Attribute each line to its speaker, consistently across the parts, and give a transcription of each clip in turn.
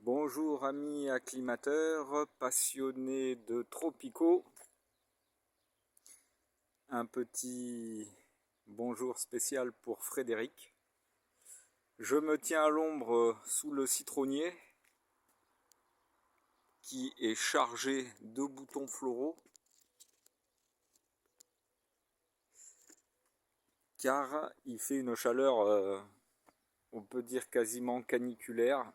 Speaker 1: Bonjour amis acclimateurs, passionnés de tropicaux. Un petit bonjour spécial pour Frédéric. Je me tiens à l'ombre sous le citronnier qui est chargé de boutons floraux car il fait une chaleur, on peut dire quasiment caniculaire.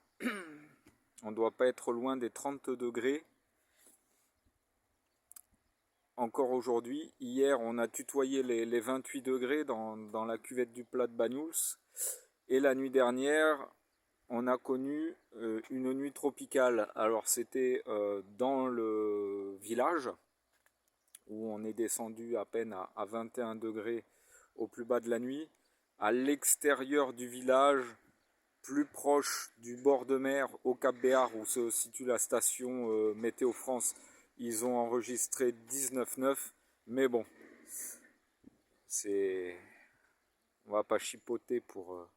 Speaker 1: On ne doit pas être loin des 30 degrés. Encore aujourd'hui, hier on a tutoyé les 28 degrés dans la cuvette du plat de Banyuls. Et la nuit dernière, on a connu une nuit tropicale. Alors c'était dans le village, où on est descendu à peine à 21 degrés au plus bas de la nuit. À l'extérieur du village, plus proche du bord de mer, au Cap Béar, où se situe la station Météo France, ils ont enregistré 19,9. Mais bon, on va pas chipoter pour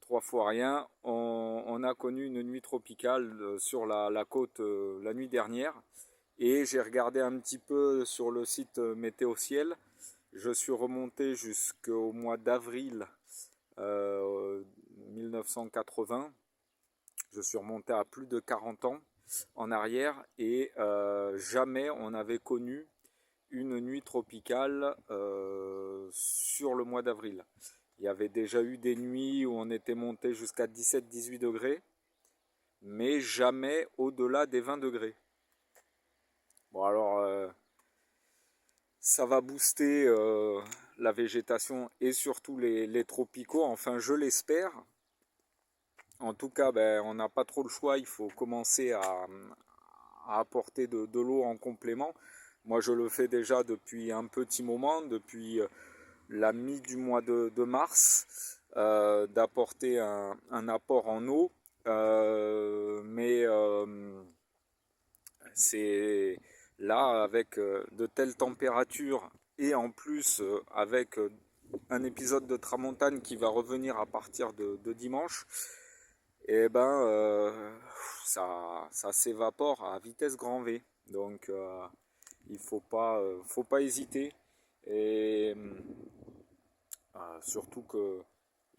Speaker 1: 3 fois rien. On a connu une nuit tropicale sur la côte la nuit dernière. Et j'ai regardé un petit peu sur le site Météo Ciel. Je suis remonté jusqu'au mois d'avril 1980. Je suis remonté à plus de 40 ans en arrière et jamais on avait connu une nuit tropicale sur le mois d'avril. Il y avait déjà eu des nuits où on était monté jusqu'à 17-18 degrés, mais jamais au-delà des 20 degrés. Bon alors, ça va booster la végétation et surtout les tropicaux, enfin je l'espère. En tout cas, on n'a pas trop le choix, il faut commencer à apporter de l'eau en complément. Moi je le fais déjà depuis un petit moment, depuis la mi du mois de mars, d'apporter un apport en eau. Mais c'est là, avec de telles températures et en plus avec un épisode de tramontane qui va revenir à partir de dimanche, et ça s'évapore à vitesse grand V. Donc il faut pas hésiter. Et surtout que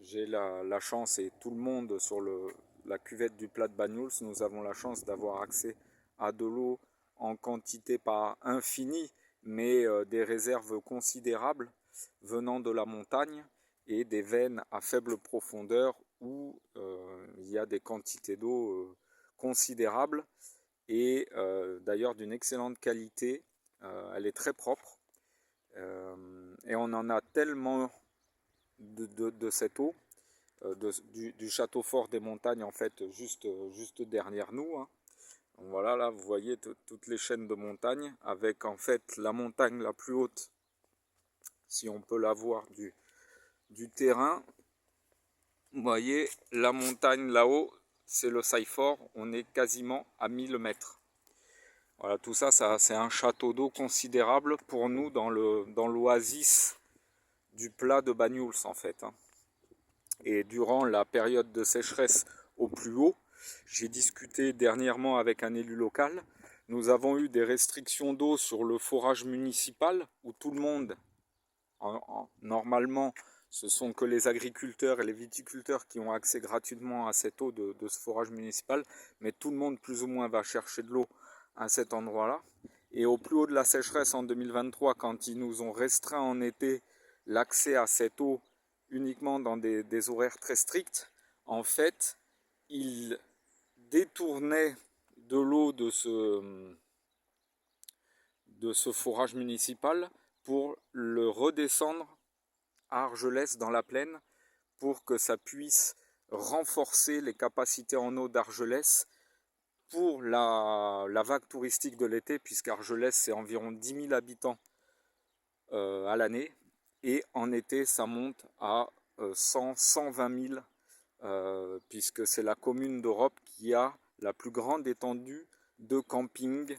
Speaker 1: j'ai la chance, et tout le monde sur la cuvette du plat de Banyuls, nous avons la chance d'avoir accès à de l'eau en quantité pas infinie, mais des réserves considérables venant de la montagne et des veines à faible profondeur où il y a des quantités d'eau considérables et d'ailleurs d'une excellente qualité. Elle est très propre et on en a tellement de cette eau, du château fort des montagnes, en fait, juste derrière nous, hein. Donc voilà, là, vous voyez toutes les chaînes de montagnes, avec en fait la montagne la plus haute, si on peut la voir du terrain. Vous voyez, la montagne là-haut, c'est le Saifort, on est quasiment à 1000 mètres. Voilà, tout ça, c'est un château d'eau considérable pour nous dans l'oasis du plat de Banyuls, en fait, hein. Et durant la période de sécheresse au plus haut, j'ai discuté dernièrement avec un élu local. Nous avons eu des restrictions d'eau sur le forage municipal où tout le monde, normalement, ce sont que les agriculteurs et les viticulteurs qui ont accès gratuitement à cette eau de ce forage municipal, mais tout le monde plus ou moins va chercher de l'eau à cet endroit-là. Et au plus haut de la sécheresse en 2023, quand ils nous ont restreint en été l'accès à cette eau uniquement dans des horaires très stricts, en fait, ils détournaient de l'eau de ce forage municipal pour le redescendre à Argelès dans la plaine pour que ça puisse renforcer les capacités en eau d'Argelès pour la vague touristique de l'été, puisqu'Argelès c'est environ 10 000 habitants à l'année, et en été ça monte à 100-120 000, puisque c'est la commune d'Europe qui a la plus grande étendue de camping.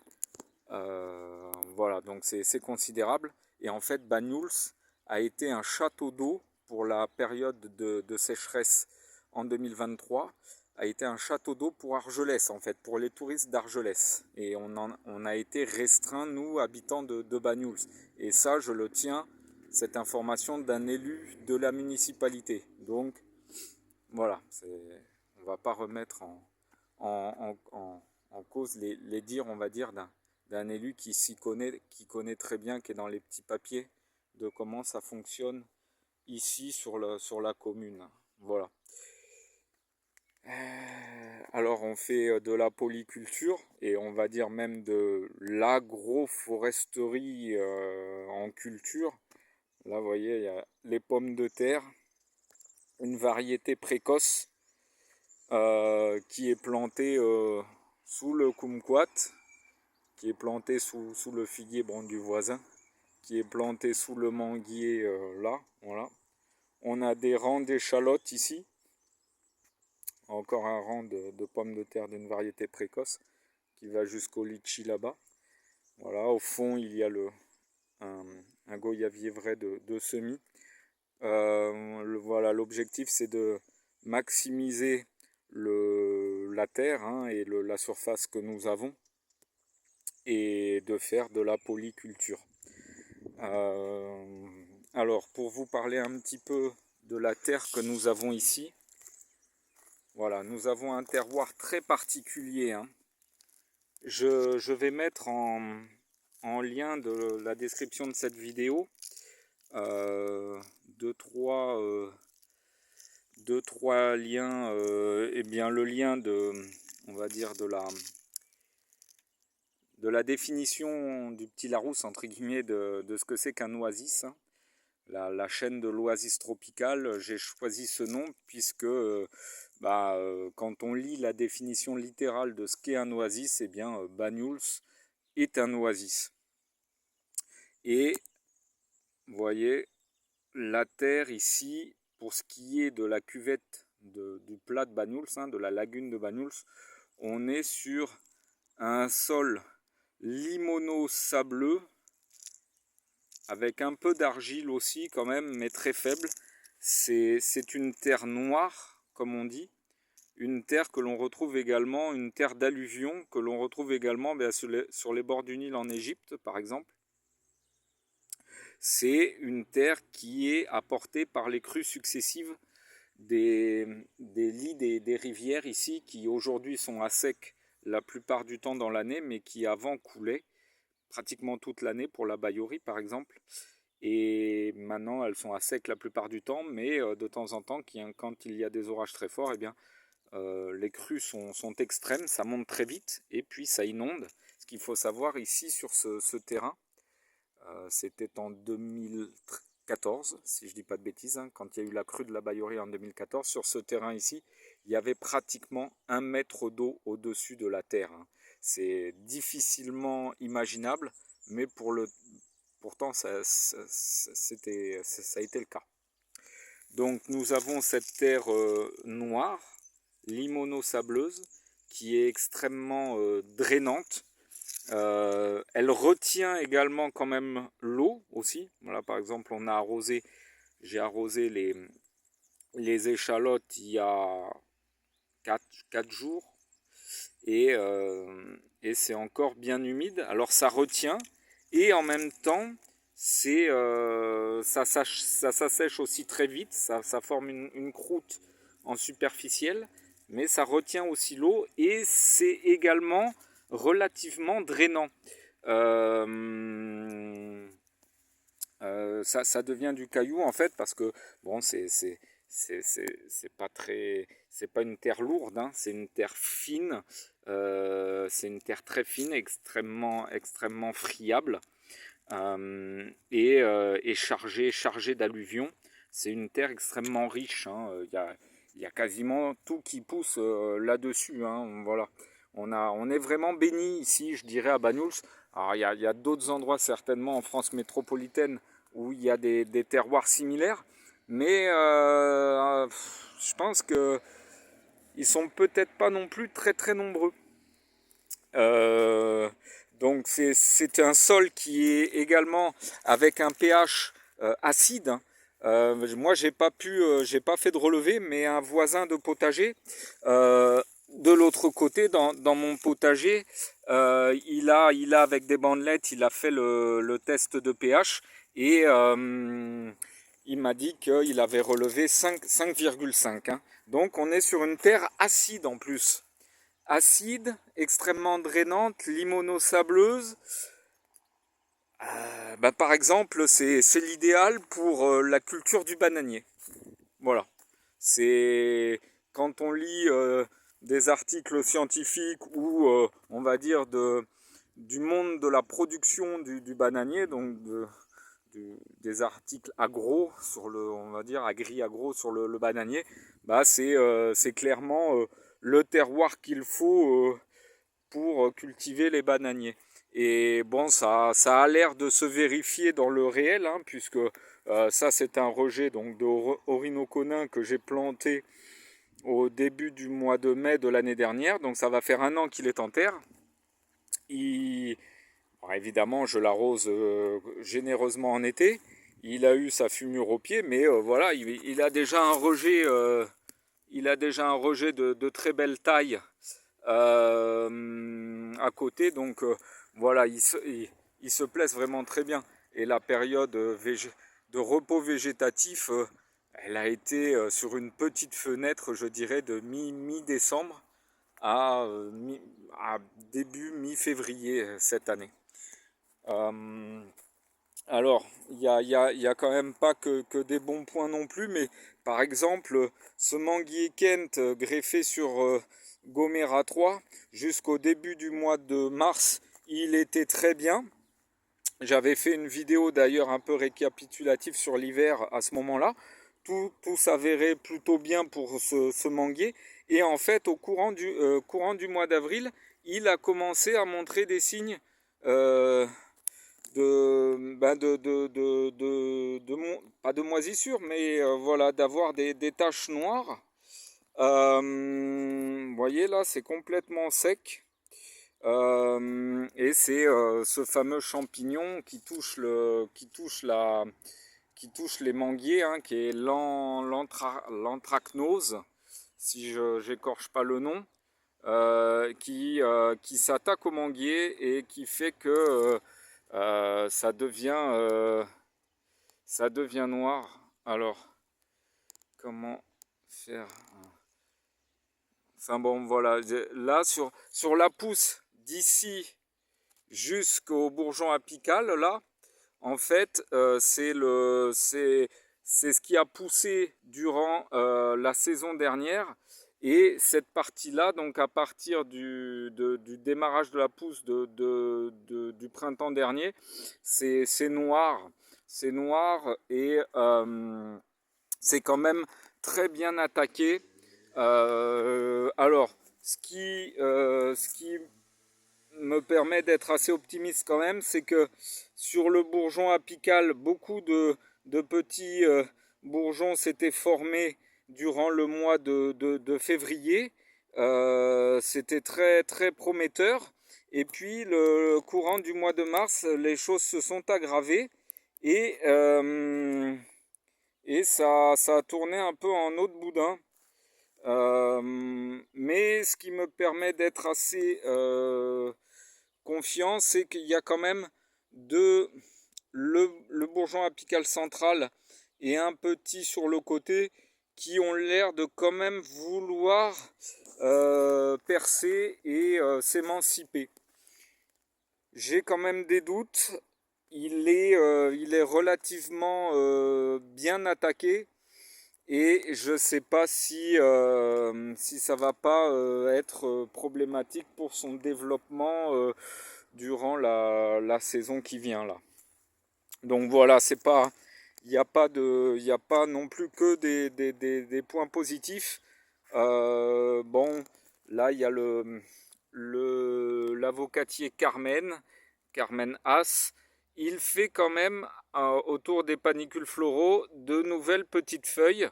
Speaker 1: Voilà, donc c'est considérable. Et en fait, Banyuls a été un château d'eau pour la période de sécheresse en 2023 a été un château d'eau pour Argelès, en fait, pour les touristes d'Argelès. Et on a été restreint, nous, habitants de Banyuls. Et ça, je le tiens, cette information d'un élu de la municipalité. Donc, voilà, on ne va pas remettre en cause les dires, on va dire, d'un élu qui s'y connaît, qui connaît très bien, qui est dans les petits papiers de comment ça fonctionne ici sur la commune. Voilà. Alors on fait de la polyculture et on va dire même de l'agroforesterie en culture. Là vous voyez il y a les pommes de terre, une variété précoce qui est plantée sous le kumquat, qui est plantée sous le figuier du voisin, qui est plantée sous le manguier là, voilà. On a des rangs d'échalotes ici. Encore un rang de pommes de terre d'une variété précoce qui va jusqu'au litchi là-bas. Voilà, au fond il y a un goyavier vrai de semis. Voilà, l'objectif c'est de maximiser la terre et la surface que nous avons et de faire de la polyculture. Alors pour vous parler un petit peu de la terre que nous avons ici, voilà, nous avons un terroir très particulier. Je vais mettre en lien de la description de cette vidéo deux, trois liens. Et bien le lien on va dire de la définition du petit Larousse entre guillemets de ce que c'est qu'un oasis. La chaîne de l'oasis tropicale, j'ai choisi ce nom puisque quand on lit la définition littérale de ce qu'est un oasis, eh bien Banyuls est un oasis. Et vous voyez, la terre ici, pour ce qui est de la cuvette du plat de Banyuls, de la lagune de Banyuls, on est sur un sol limono-sableux, avec un peu d'argile aussi quand même, mais très faible. C'est une terre noire, comme on dit, une terre que l'on retrouve également, une terre d'alluvion, que l'on retrouve également sur les bords du Nil en Égypte, par exemple. C'est une terre qui est apportée par les crues successives des lits des rivières ici, qui aujourd'hui sont à sec la plupart du temps dans l'année, mais qui avant coulaient pratiquement toute l'année pour la Baïorie par exemple. Et maintenant elles sont à sec la plupart du temps, mais de temps en temps, quand il y a des orages très forts, eh bien, les crues sont extrêmes, ça monte très vite et puis ça inonde. Ce qu'il faut savoir ici sur ce terrain, c'était en 2014, si je ne dis pas de bêtises, quand il y a eu la crue de la Baïorie en 2014, sur ce terrain ici, il y avait pratiquement 1 mètre d'eau au-dessus de la terre. C'est difficilement imaginable, mais pourtant ça a été le cas. Donc nous avons cette terre noire, limono-sableuse, qui est extrêmement drainante. Elle retient également quand même l'eau aussi. Voilà, par exemple, j'ai arrosé les échalotes il y a 4 jours et c'est encore bien humide. Alors ça retient et en même temps ça s'assèche aussi très vite, ça forme une croûte en superficielle, mais ça retient aussi l'eau et c'est également relativement drainant. Ça devient du caillou en fait parce que bon c'est pas une terre lourde, c'est une terre fine, c'est une terre très fine, extrêmement friable et chargée d'alluvions. C'est une terre extrêmement riche, il y a quasiment tout qui pousse là-dessus, voilà. On est vraiment béni ici, je dirais, à Banyuls. Alors, il y a d'autres endroits certainement en France métropolitaine où il y a des terroirs similaires, mais je pense qu'ils sont peut-être pas non plus très très nombreux. Donc c'est un sol qui est également avec un pH acide, Moi, j'ai pas fait de relevé, mais un voisin de potager, de l'autre côté, dans mon potager, il a avec des bandelettes, il a fait le test de pH et il m'a dit qu'il avait relevé 5,5. Hein. Donc, on est sur une terre acide en plus. Acide, extrêmement drainante, limono-sableuse. Par exemple, c'est l'idéal pour la culture du bananier. Voilà. C'est quand on lit des articles scientifiques ou on va dire du monde de la production du bananier, donc des articles agro sur le, on va dire agri-agro sur le bananier, c'est clairement le terroir qu'il faut pour cultiver les bananiers. Et bon, ça a l'air de se vérifier dans le réel, hein, puisque ça c'est un rejet donc d'orinoconin que j'ai planté au début du mois de mai de l'année dernière. Donc ça va faire un an qu'il est en terre. Bon, évidemment, je l'arrose généreusement en été. Il a eu sa fumure au pied, mais voilà, il a déjà un rejet, de très belle taille à côté. Donc voilà, il se place vraiment très bien. Et la période de repos végétatif, elle a été sur une petite fenêtre, je dirais, de mi-décembre à, à début mi-février cette année. Euh, alors, il y a quand même pas que des bons points non plus, mais par exemple, ce manguier Kent greffé sur Gomera 3, jusqu'au début du mois de mars, il était très bien. J'avais fait une vidéo d'ailleurs un peu récapitulative sur l'hiver à ce moment-là. Tout s'avérait plutôt bien pour ce manguier. Et en fait, au courant du mois d'avril, il a commencé à montrer des signes euh, pas de moisissure, mais voilà, d'avoir des taches noires. Vous voyez là, c'est complètement sec. Et c'est ce fameux champignon qui touche les manguiers, hein, qui est l'anthracnose, si je j'écorche pas le nom, qui s'attaque au manguier et qui fait que ça devient noir. Alors, comment faire? Enfin bon, voilà. Là, sur la pousse d'ici jusqu'au bourgeon apical, là, en fait, c'est ce qui a poussé durant la saison dernière. Et cette partie-là, donc à partir du démarrage de la pousse du printemps dernier, c'est noir. C'est noir et c'est quand même très bien attaqué. Alors, ce qui me permet d'être assez optimiste quand même, c'est que sur le bourgeon apical, beaucoup de petits bourgeons s'étaient formés durant le mois de février. C'était très, très prometteur. Et puis, le courant du mois de mars, les choses se sont aggravées et, ça a tourné un peu en eau de boudin. Mais ce qui me permet d'être assez confiant, c'est qu'il y a quand même le bourgeon apical central et un petit sur le côté qui ont l'air de quand même vouloir percer et s'émanciper. J'ai quand même des doutes. Il est relativement bien attaqué. Et je ne sais pas si ça va pas être problématique pour son développement durant la saison qui vient là. Donc voilà, c'est pas, il y a pas non plus que des points positifs. Bon, là il y a l'avocatier Carmen Haas. Il fait quand même autour des panicules floraux de nouvelles petites feuilles.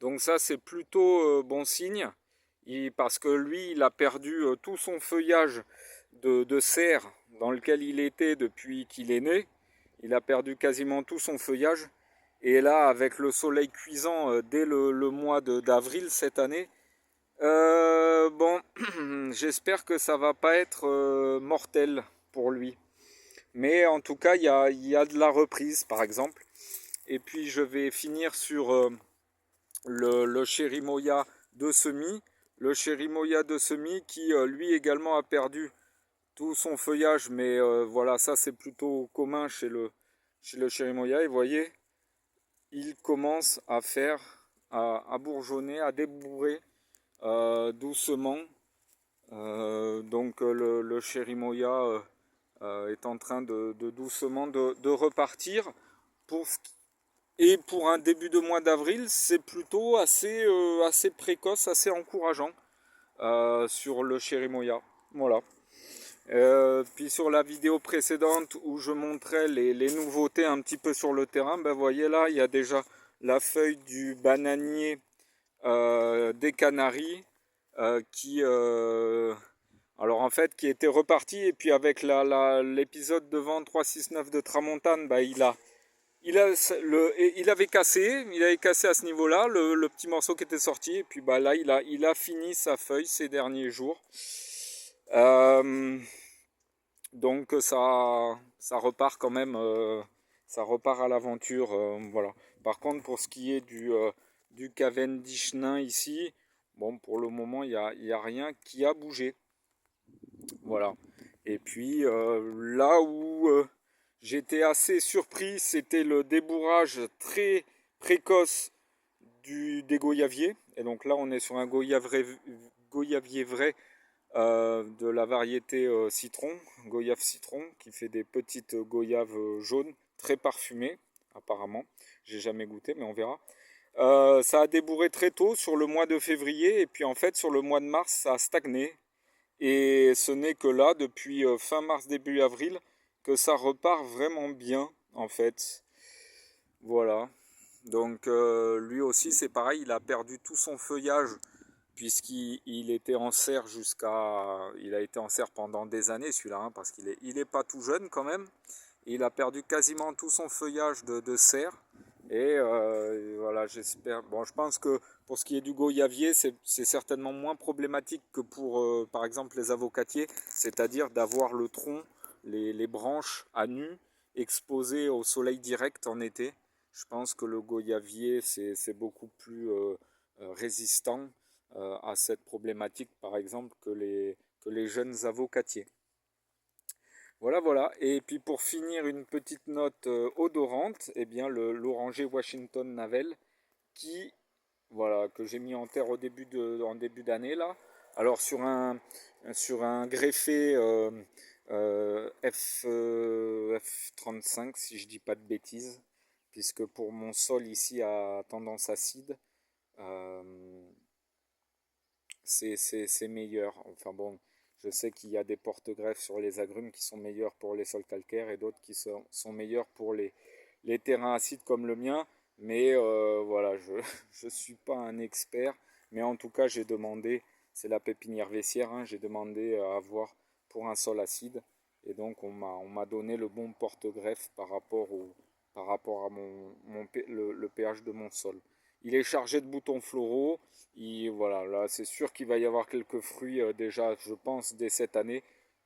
Speaker 1: Donc ça c'est plutôt bon signe. Parce que lui il a perdu tout son feuillage de serre dans lequel il était depuis qu'il est né. Il a perdu quasiment tout son feuillage. Et là, avec le soleil cuisant dès le mois d'avril cette année, bon, j'espère que ça va pas être mortel pour lui. Mais en tout cas, il y a de la reprise, par exemple. Et puis, je vais finir sur le Chérimoya de semis. Le Chérimoya de semis qui, lui également, a perdu tout son feuillage. Mais voilà, ça, c'est plutôt commun chez le Chérimoya. Et vous voyez, il commence à faire, à bourgeonner, à débourrer doucement. Donc le Chérimoya est en train de doucement de repartir. Pour et pour un début de mois d'avril, c'est plutôt assez précoce, assez encourageant sur le Chérimoya. Voilà. Puis sur la vidéo précédente où je montrais les nouveautés un petit peu sur le terrain, ben voyez là, il y a déjà la feuille du bananier des Canaries qui, alors en fait, qui était reparti et puis avec l'épisode de vent 369 de Tramontane, bah, il avait cassé à ce niveau-là le petit morceau qui était sorti et puis bah là il a fini sa feuille ces derniers jours. Donc ça repart quand même, ça repart à l'aventure, voilà. Par contre pour ce qui est du Cavendish nain ici, bon pour le moment il y a rien qui a bougé. Voilà. Et puis là où j'étais assez surpris, c'était le débourrage très précoce des goyaviers. Et donc là, on est sur un goyavier vrai de la variété citron, goyave citron, qui fait des petites goyaves jaunes, très parfumées, apparemment. J'ai jamais goûté, mais on verra. Ça a débourré très tôt sur le mois de février, et puis en fait, sur le mois de mars, ça a stagné. Et ce n'est que là, depuis fin mars, début avril, que ça repart vraiment bien, en fait. Voilà. Donc lui aussi, c'est pareil, il a perdu tout son feuillage, puisqu'il était en serre il a été en serre pendant des années, celui-là, hein, parce il est pas tout jeune quand même. Il a perdu quasiment tout son feuillage de serre. Et voilà, j'espère. Bon, je pense que pour ce qui est du goyavier, c'est certainement moins problématique que pour, par exemple, les avocatiers, c'est-à-dire d'avoir le tronc, les branches à nu, exposées au soleil direct en été. Je pense que le goyavier, c'est beaucoup plus résistant à cette problématique, par exemple, que les jeunes avocatiers. Voilà, voilà. Et puis pour finir, une petite note odorante, eh bien l'oranger Washington Navel, qui, voilà, que j'ai mis en terre en début d'année là. Alors sur un greffé F35, si je dis pas de bêtises, puisque pour mon sol ici à tendance acide, euh, c'est meilleur. Enfin bon, je sais qu'il y a des porte-greffes sur les agrumes qui sont meilleurs pour les sols calcaires et d'autres qui sont meilleurs pour les terrains acides comme le mien. Mais voilà, je ne suis pas un expert. Mais en tout cas, j'ai demandé, c'est la pépinière vessière, hein, j'ai demandé à avoir pour un sol acide. Et donc, on m'a donné le bon porte-greffe par rapport à le pH de mon sol. Il est chargé de boutons floraux. Voilà, là, c'est sûr qu'il va y avoir quelques fruits déjà, je pense, dès cette année.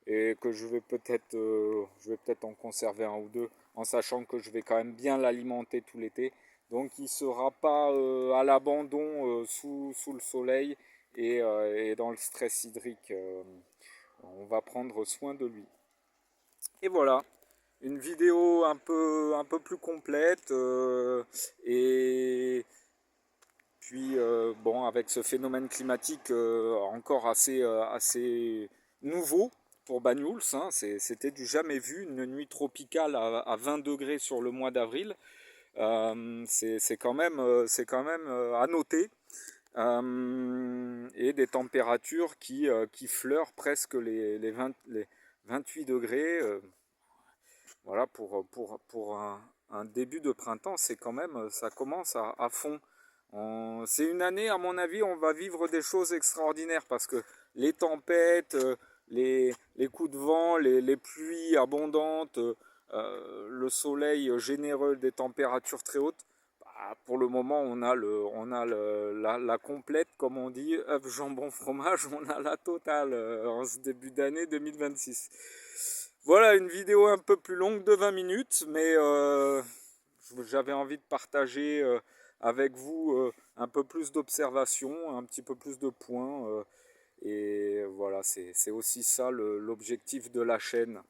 Speaker 1: Et que je vais peut-être en conserver un ou deux, en sachant que je vais quand même bien l'alimenter tout l'été. Donc il ne sera pas à l'abandon sous le soleil et dans le stress hydrique. On va prendre soin de lui. Et voilà, une vidéo un peu plus complète et puis bon, avec ce phénomène climatique encore assez nouveau pour Banyuls, hein, c'était du jamais vu, une nuit tropicale à 20 degrés sur le mois d'avril. C'est quand même à noter. Et des températures qui fleurent presque les 28 degrés. Voilà, pour un début de printemps, c'est quand même, ça commence à fond. C'est une année, à mon avis, on va vivre des choses extraordinaires parce que les tempêtes, les coups de vent, les pluies abondantes, le soleil généreux, des températures très hautes pour le moment, la complète, comme on dit, œuf, jambon, fromage, on a la totale en ce début d'année 2026. Voilà une vidéo un peu plus longue de 20 minutes, mais j'avais envie de partager avec vous un peu plus d'observations, un petit peu plus de points. Et voilà, c'est aussi ça l'objectif de la chaîne,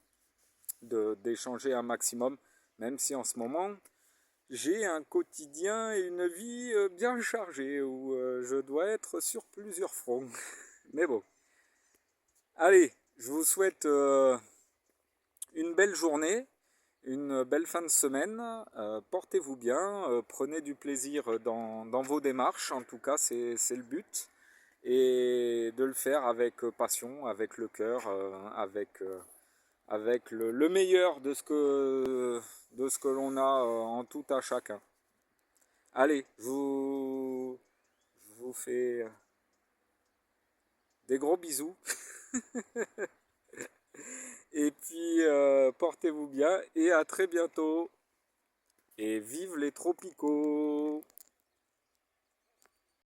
Speaker 1: d'échanger un maximum, même si en ce moment, j'ai un quotidien et une vie bien chargée où je dois être sur plusieurs fronts. Mais bon, allez, je vous souhaite une belle journée, une belle fin de semaine. Portez-vous bien, prenez du plaisir dans vos démarches, en tout cas c'est le but. Et de le faire avec passion, avec le cœur, avec le meilleur de ce que l'on a en tout à chacun. Allez, je vous fais des gros bisous. Et puis, portez-vous bien et à très bientôt. Et vive les tropicaux!